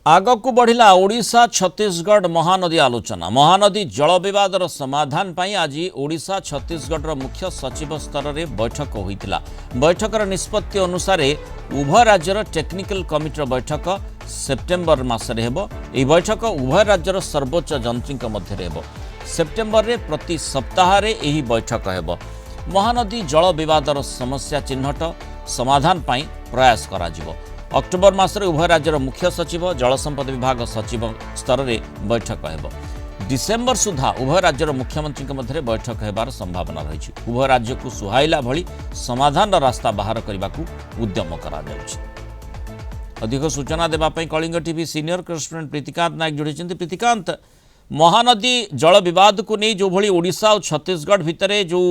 आगकू बढ़िला ओडिशा छत्तीसगढ़ महानदी आलोचना। महानदी जल विवादर समाधान पाई आज ओडिशा छत्तीसगढ़ मुख्य सचिव स्तर में बैठक होइतिला। बैठकर निष्पत्ति अनुसार उभय राज्यर टेक्निकल कमिटीर बैठक सेप्टेम्बर मासरे हेबो। एही बैठक उभय राज्यर सर्वोच्च जंत्रीक मध्य हेबो। सेप्टेम्बर रे प्रति सप्ताह रे एही बैठक हेबो। महानदी जल विवादर समस्या चिन्हट समाधान पाई प्रयास कराजिबो। अक्टोबर मासरे उभय राज्यर मुख्य सचिव जल संपद विभाग सचिव स्तर में बैठक हेबो। डिसेम्बर सुधा उभय राज्यर मुख्यमंत्री मध्य बैठक हेबार संभावना रही। उभय राज्य को सुहाइला भली समाधान रास्ता बाहर करने को उद्यम करा जाउछि। अधिक सूचना देवाई Kalinga TV senior correspondent Pritikant Nayak जोड़ी। प्रीतिकांत, महानदी जल विवाद को नहीं जो भली ओडिशा और छत्तीसगढ़ भितर जो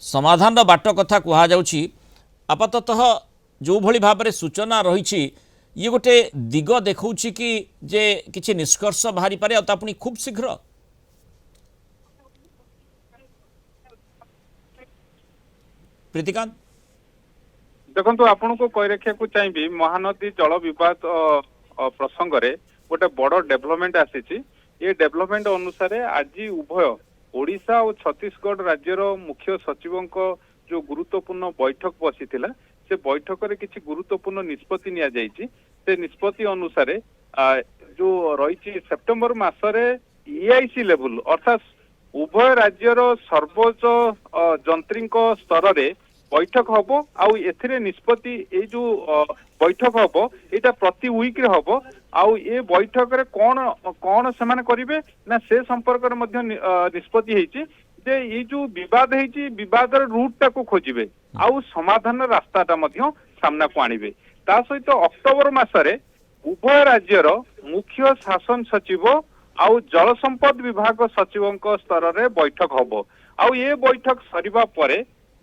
समाधान बाट कथा कहुछि, आपाततः जो भली भाव में सूचना रही ये गोटे दिग देखा कि जे किसी निष्कर्ष बाहरी पारे पुणी खूब शीघ्र। प्रीतिकांत देखो आपन को कही रखा चाहिए महानदी जल विवाद प्रसंग रे गोटे बड़ डेभलपमेंट आसी। ये डेभलपमेंट अनुसार आज उभय ओडिशा और छत्तीसगढ़ राज्यर मुख्य सचिवों जो गुरुत्वपूर्ण बैठक बसी से बैठक रे किसी गुरुत्वपूर्ण निष्पत्ति निया जायछि। से निष्पत्ति अनुसार जो रही सेप्टेम्बर मासरे ईआईसी लेवल अर्थात उभय राज्यर सर्वोच्च जंत्रीक स्तर रे बैठक हबो। आउ एथिरे निष्पत्ति ए जो बैठक हबो एटा प्रति वीक रे हबो। आउ ए बैठक रे कोन कोन समान करिवे ना से संपर्क रे मध्य निष्पत्ति हेछि जे ये जो विवाद है विवादर रूट को खोजे आउ समाधान रास्ताटा सामना को आणवे। ता सहित अक्टोबर मासरे उभय राज्यर मुख्य शासन सचिव आउ जल संपद विभाग सचिवों स्तर रे बैठक हबो। आउ ये बैठक सरिबा परे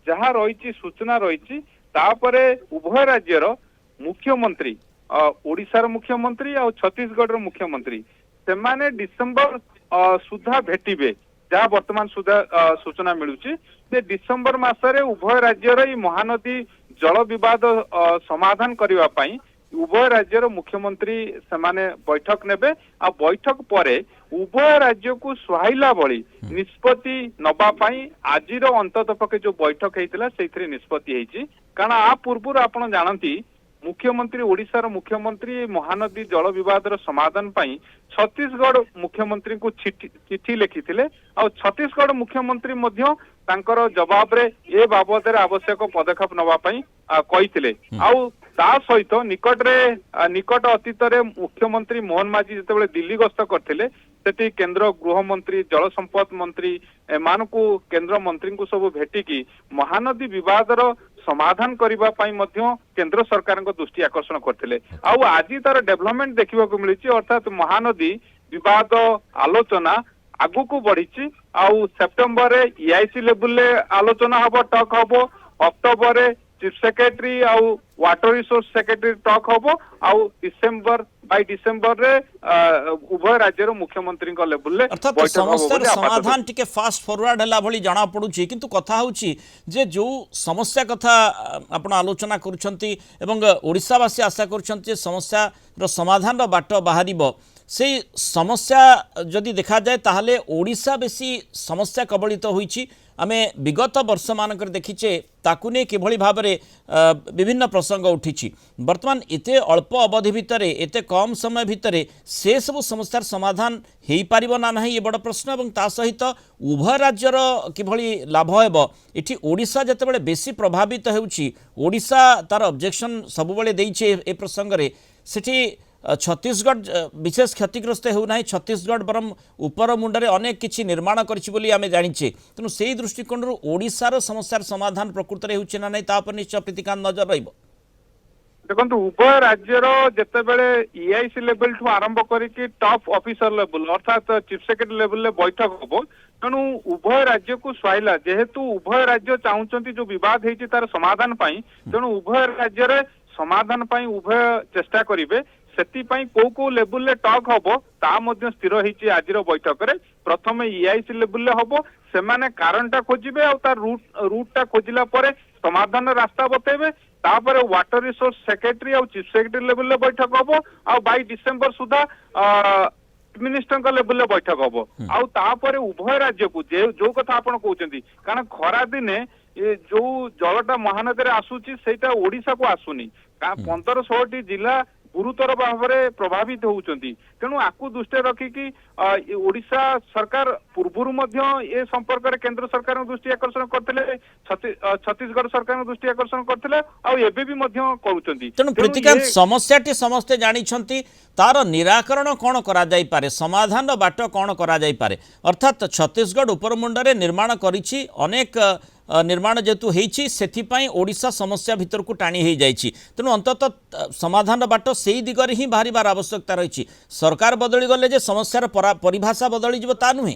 जहाँ रही सूचना रही तापरे उभय राज्यर मुख्यमंत्री ओडिशार मुख्यमंत्री आउ छत्तीसगढ़ मुख्यमंत्री से माने डिसेम्बर सुधा भेटिबे। जहाँ वर्तमान सुधा सूचना मिलूची डिसेम्बर मासरे उभय राज्यर महानदी जल विवाद समाधान करने पाई उभय राज्यर मुख्यमंत्री सेमाने बैठक नेबे। आ बैठक परे उभय राज्य को सुहाइला भली निष्पत्ति नबा पाई आजिर अंतत पके जो बैठक हेतिला सेथिरे निष्पत्ति हेछि। कारण आ पूर्व आपण जानती मुख्यमंत्री ओडिशार मुख्यमंत्री महानदी जल विवादर समाधान पाई छत्तीसगढ़ मुख्यमंत्री को चिठी लिखिथिले। आ छत्तीसगढ़ मुख्यमंत्री मध्य तांकर जवाब रे ए बाबद रे आवश्यक पदक्षेप नबा पाई कहिथिले। आउ ता सहित निकट अतीत रे मुख्यमंत्री मोहन माझी जेतेबेले दिल्ली गस्त करथिले सेठी केंद्र गृह मंत्री जल संपद मंत्री एमानकु केंद्र मंत्री को सब भेटिकी महानदी विवादर समाधान करबा पाई मध्य केंद्र सरकार को दृष्टि आकर्षण करथिले। आउ आज तार डेवलपमेंट देखा मिली अर्थात महानदी विवाद आलोचना आगु को बढ़ी। आउ सेप्टेम्बर रे ईआईसी लेवल रे आलोचना हबो टॉक हबो। अक्टोबर रे चीफ सेक्रेटरी आउ वाटर रिसोर्स सेक्रेटरी टॉक हबो। आउ डिसेम्बर रे उभय राज्यर मुख्यमंत्री लेवल रे अर्थात समस्यार समाधान टिके फास्ट फॉरवर्ड हला भली जाना पड़ुची। किंतु कथा होची जे जो समस्या कथा आपण आलोचना करूछंती एवं ओडिशावासी आशा करूछंती समस्या रो समाधान रो बाट बाहरिबो। से समस्या जदि देखा जाए ताहले ओडिशा बेसी समस्या कबलित होईची। आमे विगत वर्ष मानकर देखिचे ताकु ने किभली भाव में विभिन्न प्रसंग उठी। वर्तमान एते अल्प अवधि भितर एते कम समय भितर से सब समस्यार समाधान हो पारिबो ना नहीं ये बड़ प्रश्न। और ता सहित उभय राज्यर किभली लाभ हेबो एठी ओडिशा जतेबेले बेसी प्रभावित हेउची ओडिशा तार ऑब्जेक्शन सबुबले देइछे ए प्रसंग रे सेठी छत्तीसगढ़ विशेष क्षतिग्रस्त होना। छत्तीसगढ़ बरम उपर मुंडे अनेक किछि निर्माण करिछि आमे जानिछे। तेणु से दृष्टिकोण ओडिशार समस्यार समाधान प्रकृत में होछि ना नहीं ता पर निश्चय प्रीतिकांत नजर रहिबो। देखो उभय राज्यर जितेबले ईआईसी लेवल ठू आरंभ करके टॉप ऑफिसर लेवल अर्थात चीफ सेक्रेटरी लेवल बैठक हम। तेणु उभय राज्य को सुहाइला जेहेतु उभय राज्य चाहूँगी जो विवाद है तार समाधान पाई। तेणु उभय राज्य समाधान पाई उभय चेष्टा करेंगे। सेतिपाई को लेवल रे टॉक हबो ता मध्य स्थिर होईची आजिर बैठक रे। प्रथम ईआईसी लेवल रे हबो सेमाने कारणटा खोजिबे आ तार रूटटा खोजिला परे समाधान रास्ता बतेबे। तापर वाटर रिसोर्स सेक्रेटरी और चीफ सेक्रेटरी लेवल बैठक हम आ बाई डिसेम्बर सुधा मिनिस्टर लेवल बैठक हम आउे उभय राज्य को जो कथा आप कहते कारण खरा दिने जो जलटा महानदी आसूची सेटा ओडिशा को आसुनी 15-16 जिला गुरुतर भाव में प्रभावित होउचंती तेणु आकु दृष्टि रखिकी ओडिशा सरकार पूर्व ए संपर्क में केंद्र सरकार दृष्टि आकर्षण करते छत्तीसगढ़ सरकार दृष्टि आकर्षण करते तेणु प्रीतिकांत समस्याटी समस्ते जानी तार निराकरण कौन करा जाई पारे समाधान बाट कौन करा जाई पारे अर्थात छत्तीसगढ़ उपरमुंडरे निर्माण करिछि अनेक निर्माण जेतु हेछि सेथिपाई ओडिशा समस्या भितर को टाणी हो जाइछि तेणु अंततः समाधान बाट सेही दिगरे ही बाहरिबार आवश्यकता रही सरकार बदली गले जे समस्यार परिभाषा बदली जिवो ता नुहे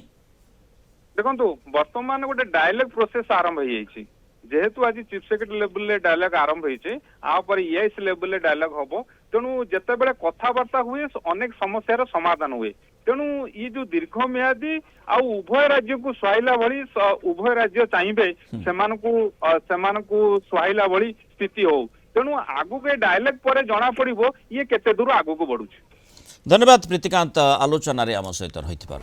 देखंतु वर्तमान गोटे डायलॉग प्रोसेस आरंभ हो जाइछि जेहेतु आज चीफ सेक्रेटरी लेवल रे डायलॉग आरंभ होइछे आ पर ईआईसी लेवल रे डायलॉग हबो तेणु जेतेबेले कथाबार्ता हुए अनेक समस्यार समाधान हुए तेणु ये जो दीर्घ म्यादी आ उभय राज्य को सुहाइला भली उभय राज्य चाहिए सेमानकु सुहाइला भली स्थिति हो तेणु आगु के डायलॉग पर जना पड़िबो ये केते दूर आगु को बढ़ुछि। धन्यवाद प्रीतिकांत आलोचना रे आम सहित रहिथिबार।